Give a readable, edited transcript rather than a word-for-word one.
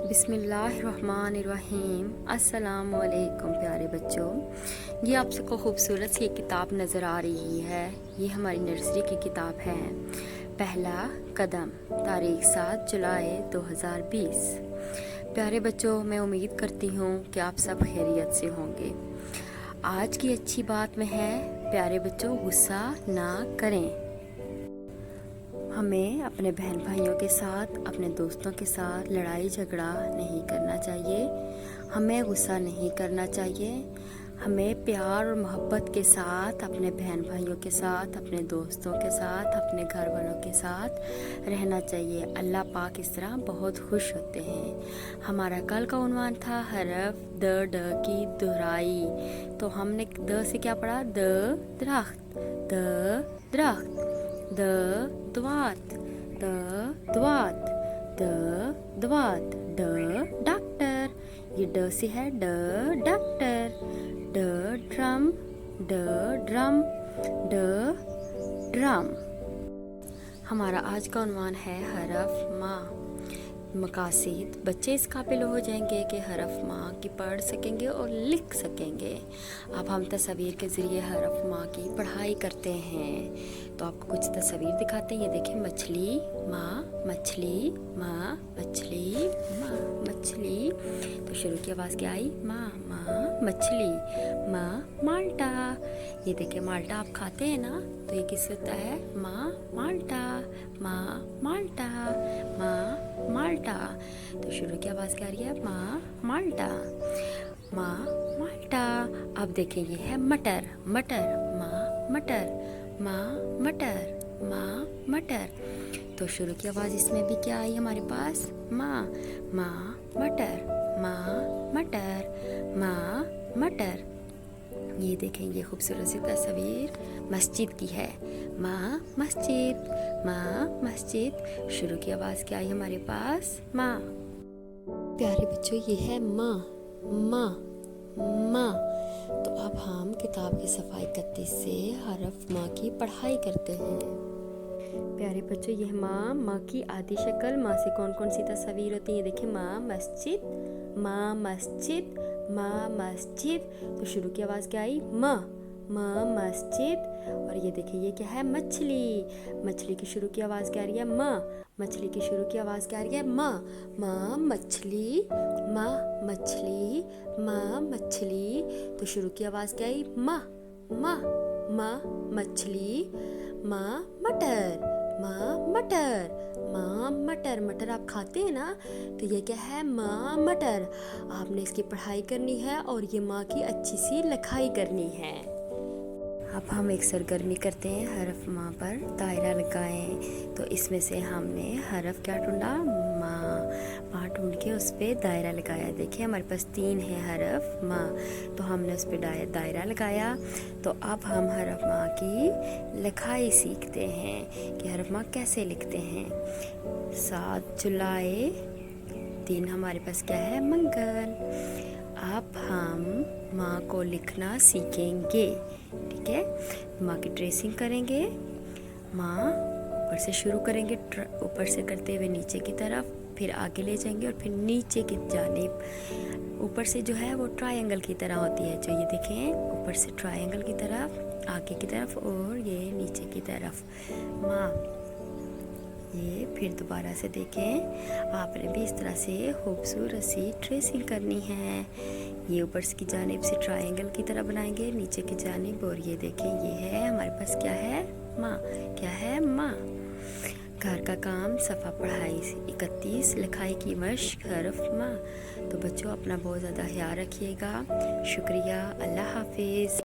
बिस्मिल्लाहिर्रहमानिर्रहीम। अस्सलामुअलैकुम प्यारे बच्चों, ये आप सबको खूबसूरत सी एक किताब नज़र आ रही है। ये हमारी नर्सरी की किताब है। पहला कदम, तारीख 7 जुलाई 2020। प्यारे बच्चों, मैं उम्मीद करती हूँ कि आप सब खैरियत से होंगे। आज की अच्छी बात में है प्यारे बच्चों, गुस्सा ना करें। हमें अपने बहन भाइयों के साथ, अपने दोस्तों के साथ लड़ाई झगड़ा नहीं करना चाहिए। हमें गुस्सा नहीं करना चाहिए। हमें प्यार और मोहब्बत के साथ अपने बहन भाइयों के साथ, अपने दोस्तों के साथ, अपने घर वालों के साथ रहना चाहिए। अल्लाह पाक इस तरह बहुत खुश होते हैं। हमारा कल का उन्वान था हरफ द की दोहराई। तो हमने द से क्या पढ़ा? दरख्त, दरख्त, द्वात, द्वात, द्वात, डॉक्टर। ये ड से है डॉक्टर। Drum, drum, drum. हमारा आज का उन्वान है हरफ माँ। मकासद, बच्चे इस काबिल हो जाएंगे कि हरफ माँ की पढ़ सकेंगे और लिख सकेंगे। अब हम तस्वीर के ज़रिए हरफ माँ की पढ़ाई करते हैं। तो आपको कुछ तस्वीर दिखाते हैं। ये देखिए, मछली माँ, मछली माँ, मछली माँ, मछली। तो शुरू की आवाज़ क्या आई? माँ, माँ, मछली, माँ, माल्टा। ये देखिए, माल्टा आप खाते हैं ना, तो ये किस होता है? माँ, माल्टा, माँ, माल्टा, माँ, माल्टा। तो शुरू की आवाज़ क्या आ रही है? माँ, माल्टा, माँ, माल्टा। अब देखें, ये है मटर, मटर, माँ, मटर, माँ, मटर, माँ, मटर। तो शुरू की आवाज़ इसमें भी क्या आई हमारे पास? माँ, माँ, मटर, माँ, मटर, माँ, मटर। ये देखें, ये खूबसूरत सी तस्वीर मस्जिद की है। माँ, मस्जिद, माँ, मस्जिद। शुरू की आवाज़ क्या आई हमारे पास? माँ। प्यारे बच्चों, ये है माँ, माँ, माँ। तो अब हम किताब की सफ़ा 31 से हरफ माँ की पढ़ाई करते हैं। प्यारे बच्चों, यह माँ, माँ की आदि शक्ल। माँ से कौन कौन सी तस्वीर होती है? देखिए, माँ, मस्जिद, माँ, मस्जिद, माँ, मस्जिद। तो शुरू की आवाज़ क्या आई? माँ, माँ, मस्जिद। और ये देखिए, ये क्या है? मछली। मछली की शुरू की आवाज़ क्या आ रही है? माँ। मछली की शुरू की आवाज़ क्या आ रही है? माँ, माँ, मछली, माँ, मछली, माँ, मछली। तो शुरू की आवाज़ क्या आई? माँ, माँ, माँ, मछली, माँ, मटर, माँ, मटर, माँ, मटर। मटर आप खाते हैं ना, तो ये क्या है? माँ, मटर। आपने इसकी पढ़ाई करनी है और ये माँ की अच्छी सी लिखाई करनी है। अब हम एक सरगर्मी करते हैं। हरफ माँ पर दायरा लगाएं। तो इसमें से हमने हरफ क्या ढूंढा? माँ। माँ ढूंढ के उस पर दायरा लगाया। देखिए, हमारे पास 3 है हरफ माँ, तो हमने उस पर दायरा लगाया। तो अब हम हरफ माँ की लिखाई सीखते हैं कि हरफ माँ कैसे लिखते हैं। 7 जुलाई, दिन हमारे पास क्या है? मंगल। अब हम माँ को लिखना सीखेंगे। ठीक है, माँ की ट्रेसिंग करेंगे। माँ ऊपर से शुरू करेंगे, ऊपर से करते हुए नीचे की तरफ, फिर आगे ले जाएंगे और फिर नीचे की जानिब। ऊपर से जो है वो ट्रायंगल की तरह होती है। जो ये देखें, ऊपर से ट्रायंगल की तरफ, आगे की तरफ और ये नीचे की तरफ। माँ, ये फिर दोबारा से देखें। आपने भी इस तरह से खूबसूरत सी ट्रेसिंग करनी है। ये ऊपर की जानिब से ट्रायंगल की तरह बनाएंगे, नीचे की जानिब। और ये देखें, ये है हमारे पास क्या है? माँ। क्या है? माँ। घर का काम, सफ़ा पढ़ाई 31, लिखाई की मश्क, हरफ माँ। तो बच्चों, अपना बहुत ज़्यादा ख्याल रखिएगा। शुक्रिया। अल्लाह हाफिज़।